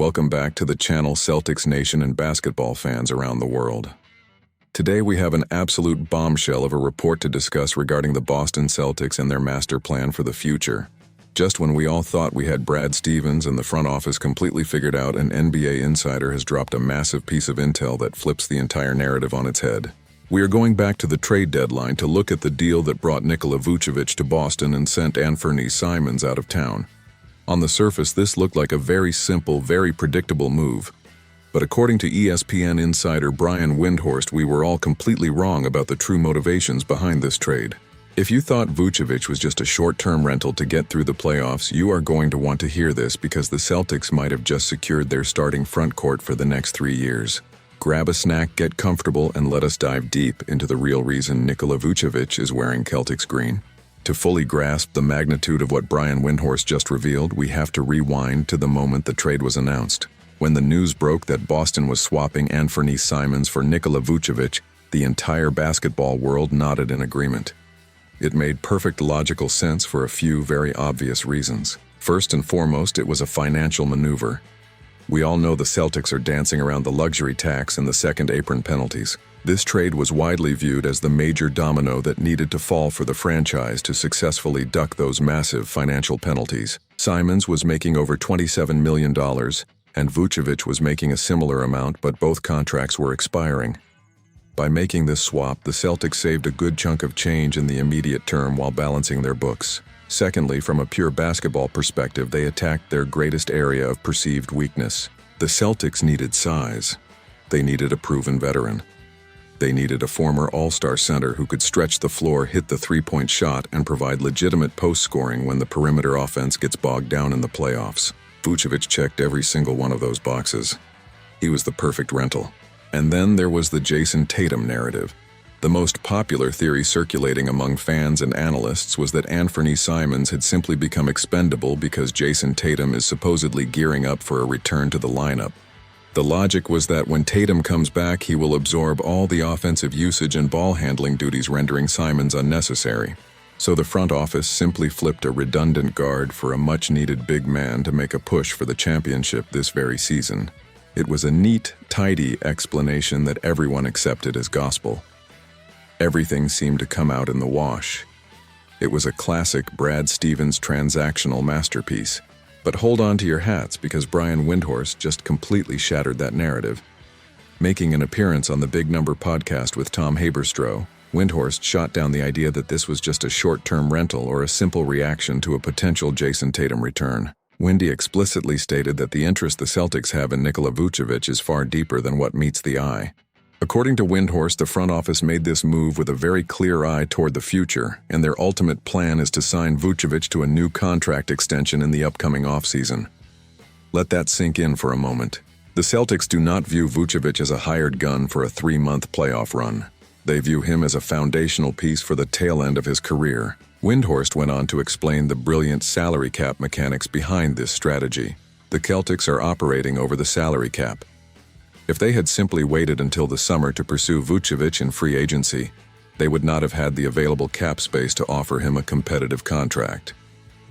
Welcome back to the channel Celtics Nation and basketball fans around the world. Today we have an absolute bombshell of a report to discuss regarding the Boston Celtics and their master plan for the future. Just when we all thought we had Brad Stevens and the front office completely figured out, an NBA insider has dropped a massive piece of intel that flips the entire narrative on its head. We are going back to the trade deadline to look at the deal that brought Nikola Vucevic to Boston and sent Anthony Simons out of town. On the surface, this looked like a very simple, very predictable move. But according to ESPN insider Brian Windhorst, we were all completely wrong about the true motivations behind this trade. If you thought Vucevic was just a short-term rental to get through the playoffs, you are going to want to hear this because the Celtics might have just secured their starting front court for the next 3 years. Grab a snack, get comfortable, and let us dive deep into the real reason Nikola Vucevic is wearing Celtics green. To fully grasp the magnitude of what Brian Windhorst just revealed, we have to rewind to the moment the trade was announced. When the news broke that Boston was swapping Anthony Simons for Nikola Vucevic, the entire basketball world nodded in agreement. It made perfect logical sense for a few very obvious reasons. First and foremost, it was a financial maneuver. We all know the Celtics are dancing around the luxury tax and the second apron penalties. This trade was widely viewed as the major domino that needed to fall for the franchise to successfully duck those massive financial penalties. Simons was making over $27 million, and Vucevic was making a similar amount, but both contracts were expiring. By making this swap, the Celtics saved a good chunk of change in the immediate term while balancing their books. Secondly, from a pure basketball perspective, they attacked their greatest area of perceived weakness. The Celtics needed size. They needed a proven veteran. They needed a former all-star center who could stretch the floor, hit the three-point shot, and provide legitimate post-scoring when the perimeter offense gets bogged down in the playoffs. Vucevic checked every single one of those boxes. He was the perfect rental. And then there was the Jayson Tatum narrative. The most popular theory circulating among fans and analysts was that Anthony Simons had simply become expendable because Jayson Tatum is supposedly gearing up for a return to the lineup. The logic was that when Tatum comes back, he will absorb all the offensive usage and ball handling duties, rendering Simons unnecessary. So the front office simply flipped a redundant guard for a much-needed big man to make a push for the championship this very season. It was a neat, tidy explanation that everyone accepted as gospel. Everything seemed to come out in the wash. It was a classic Brad Stevens transactional masterpiece. But hold on to your hats because Brian Windhorst just completely shattered that narrative. Making an appearance on the Big Number podcast with Tom Haberstroh, Windhorst shot down the idea that this was just a short-term rental or a simple reaction to a potential Jayson Tatum return. Windy explicitly stated that the interest the Celtics have in Nikola Vucevic is far deeper than what meets the eye. According to Windhorst, the front office made this move with a very clear eye toward the future, and their ultimate plan is to sign Vucevic to a new contract extension in the upcoming offseason. Let that sink in for a moment. The Celtics do not view Vucevic as a hired gun for a 3-month playoff run. They view him as a foundational piece for the tail end of his career. Windhorst went on to explain the brilliant salary cap mechanics behind this strategy. The Celtics are operating over the salary cap. If they had simply waited until the summer to pursue Vucevic in free agency, they would not have had the available cap space to offer him a competitive contract.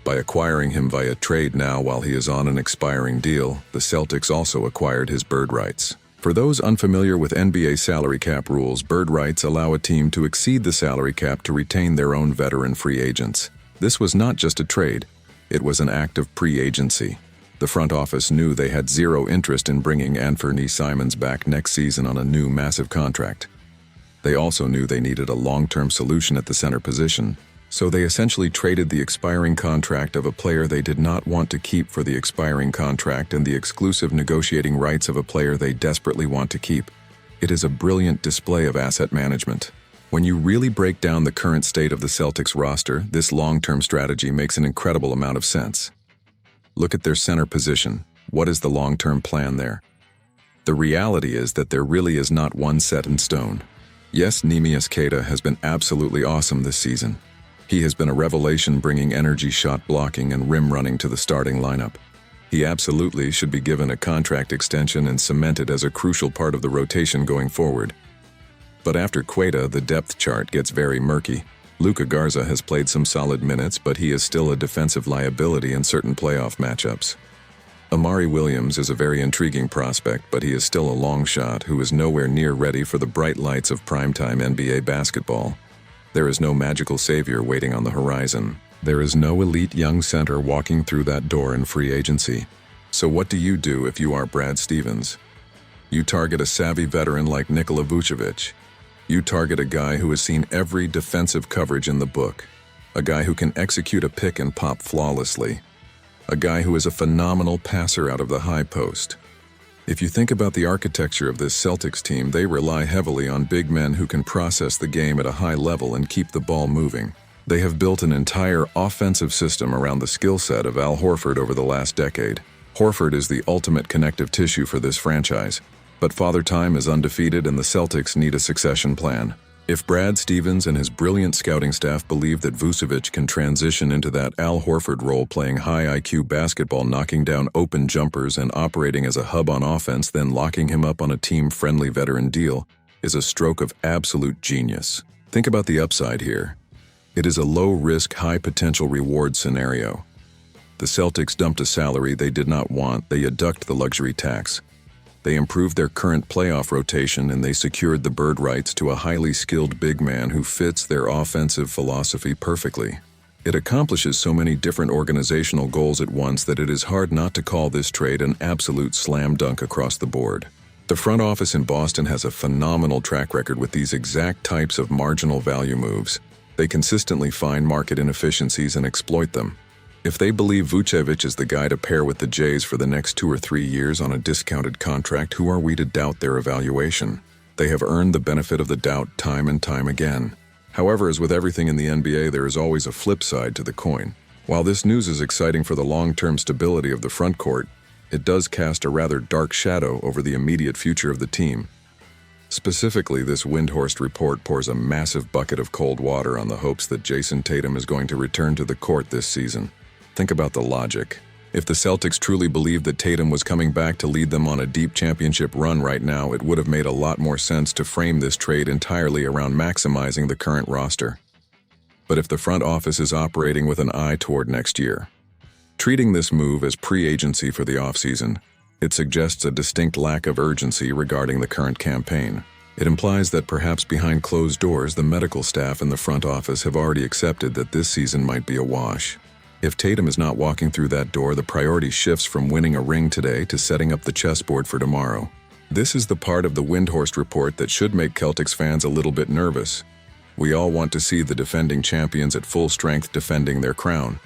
By acquiring him via trade now while he is on an expiring deal, the Celtics also acquired his bird rights. For those unfamiliar with NBA salary cap rules, bird rights allow a team to exceed the salary cap to retain their own veteran free agents. This was not just a trade, it was an act of pre-agency. The front office knew they had zero interest in bringing Anthony Simons back next season on a new massive contract. They also knew they needed a long-term solution at the center position, so they essentially traded the expiring contract of a player they did not want to keep for the expiring contract and the exclusive negotiating rights of a player they desperately want to keep. It is a brilliant display of asset management. When you really break down the current state of the Celtics roster, this long-term strategy makes an incredible amount of sense. Look at their center position. What is the long-term plan there? The reality is that there really is not one set in stone. Yes, Neemias Queta has been absolutely awesome this season. He has been a revelation, bringing energy, shot blocking, and rim running to the starting lineup. He absolutely should be given a contract extension and cemented as a crucial part of the rotation going forward. But after Queta, the depth chart gets very murky. Luka Garza has played some solid minutes, but he is still a defensive liability in certain playoff matchups. Amari Williams is a very intriguing prospect, but he is still a long shot who is nowhere near ready for the bright lights of primetime NBA basketball. There is no magical savior waiting on the horizon. There is no elite young center walking through that door in free agency. So what do you do if you are Brad Stevens? You target a savvy veteran like Nikola Vucevic. You target a guy who has seen every defensive coverage in the book. A guy who can execute a pick and pop flawlessly. A guy who is a phenomenal passer out of the high post. If you think about the architecture of this Celtics team, they rely heavily on big men who can process the game at a high level and keep the ball moving. They have built an entire offensive system around the skill set of Al Horford over the last decade. Horford is the ultimate connective tissue for this franchise. But Father Time is undefeated and the Celtics need a succession plan. If Brad Stevens and his brilliant scouting staff believe that Vucevic can transition into that Al Horford role, playing high IQ basketball, knocking down open jumpers and operating as a hub on offense, then locking him up on a team-friendly veteran deal is a stroke of absolute genius. Think about the upside here. It is a low-risk, high-potential reward scenario. The Celtics dumped a salary they did not want, they deduct the luxury tax. They improved their current playoff rotation and they secured the bird rights to a highly skilled big man who fits their offensive philosophy perfectly. It accomplishes so many different organizational goals at once that it is hard not to call this trade an absolute slam dunk across the board. The front office in Boston has a phenomenal track record with these exact types of marginal value moves. They consistently find market inefficiencies and exploit them. If they believe Vucevic is the guy to pair with the Jays for the next 2 or 3 years on a discounted contract, who are we to doubt their evaluation? They have earned the benefit of the doubt time and time again. However, as with everything in the NBA, there is always a flip side to the coin. While this news is exciting for the long-term stability of the front court, it does cast a rather dark shadow over the immediate future of the team. Specifically, this Windhorst report pours a massive bucket of cold water on the hopes that Jayson Tatum is going to return to the court this season. Think about the logic. If the Celtics truly believed that Tatum was coming back to lead them on a deep championship run right now, it would have made a lot more sense to frame this trade entirely around maximizing the current roster. But if the front office is operating with an eye toward next year, treating this move as pre-agency for the offseason, it suggests a distinct lack of urgency regarding the current campaign. It implies that perhaps behind closed doors, the medical staff and the front office have already accepted that this season might be a wash. If Tatum is not walking through that door, the priority shifts from winning a ring today to setting up the chessboard for tomorrow. This is the part of the Windhorst report that should make Celtics fans a little bit nervous. We all want to see the defending champions at full strength defending their crown.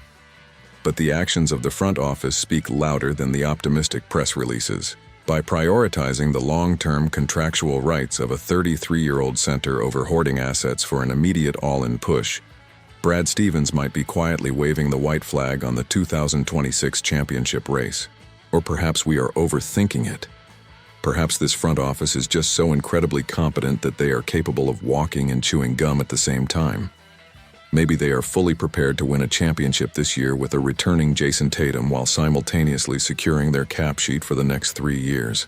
But the actions of the front office speak louder than the optimistic press releases. By prioritizing the long-term contractual rights of a 33-year-old center over hoarding assets for an immediate all-in push, Brad Stevens might be quietly waving the white flag on the 2026 championship race. Or perhaps we are overthinking it. Perhaps this front office is just so incredibly competent that they are capable of walking and chewing gum at the same time. Maybe they are fully prepared to win a championship this year with a returning Jayson Tatum while simultaneously securing their cap sheet for the next 3 years.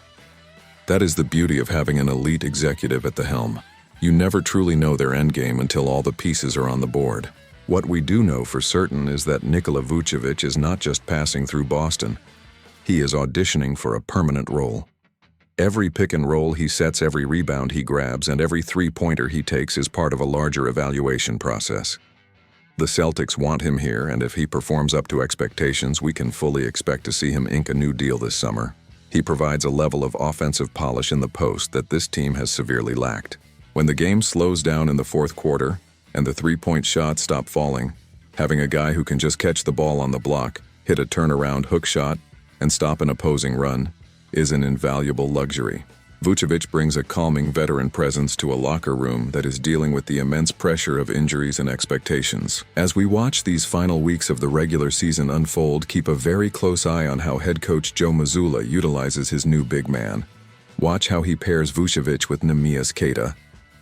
That is the beauty of having an elite executive at the helm. You never truly know their endgame until all the pieces are on the board. What we do know for certain is that Nikola Vucevic is not just passing through Boston. He is auditioning for a permanent role. Every pick and roll he sets, every rebound he grabs, and every three-pointer he takes is part of a larger evaluation process. The Celtics want him here, and if he performs up to expectations, we can fully expect to see him ink a new deal this summer. He provides a level of offensive polish in the post that this team has severely lacked. When the game slows down in the fourth quarter and the three-point shots stop falling, having a guy who can just catch the ball on the block, hit a turnaround hook shot, and stop an opposing run is an invaluable luxury. Vucevic brings a calming veteran presence to a locker room that is dealing with the immense pressure of injuries and expectations. As we watch these final weeks of the regular season unfold, keep a very close eye on how head coach Joe Mazzulla utilizes his new big man. Watch how he pairs Vucevic with Neemias Queta.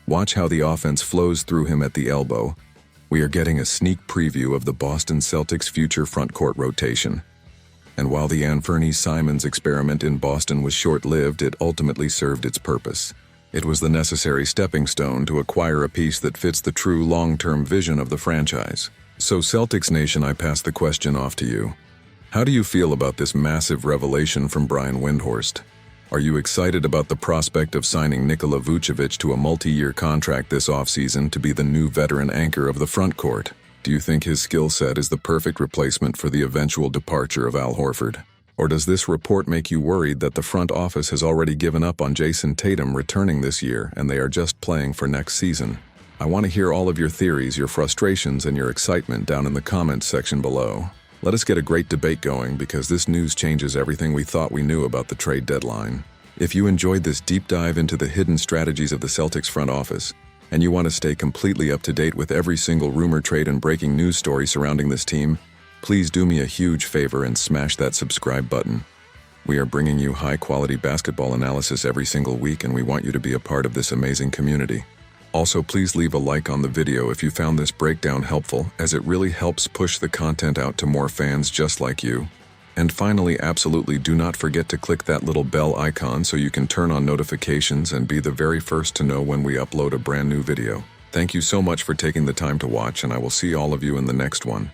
Watch how the offense flows through him at the elbow. We are getting a sneak preview of the Boston Celtics' future front court rotation. And while the Anthony Simons experiment in Boston was short-lived, it ultimately served its purpose. It was the necessary stepping stone to acquire a piece that fits the true long-term vision of the franchise. So Celtics Nation, I pass the question off to you. How do you feel about this massive revelation from Brian Windhorst? Are you excited about the prospect of signing Nikola Vucevic to a multi-year contract this offseason to be the new veteran anchor of the front court? Do you think his skill set is the perfect replacement for the eventual departure of Al Horford? Or does this report make you worried that the front office has already given up on Jayson Tatum returning this year and they are just playing for next season? I want to hear all of your theories, your frustrations, and your excitement down in the comments section below. Let us get a great debate going because this news changes everything we thought we knew about the trade deadline. If you enjoyed this deep dive into the hidden strategies of the Celtics front office, and you want to stay completely up to date with every single rumor, trade, and breaking news story surrounding this team, please do me a huge favor and smash that subscribe button. We are bringing you high-quality basketball analysis every single week, and we want you to be a part of this amazing community. Also, please leave a like on the video if you found this breakdown helpful, as it really helps push the content out to more fans just like you. And finally, absolutely do not forget to click that little bell icon so you can turn on notifications and be the very first to know when we upload a brand new video. Thank you so much for taking the time to watch, and I will see all of you in the next one.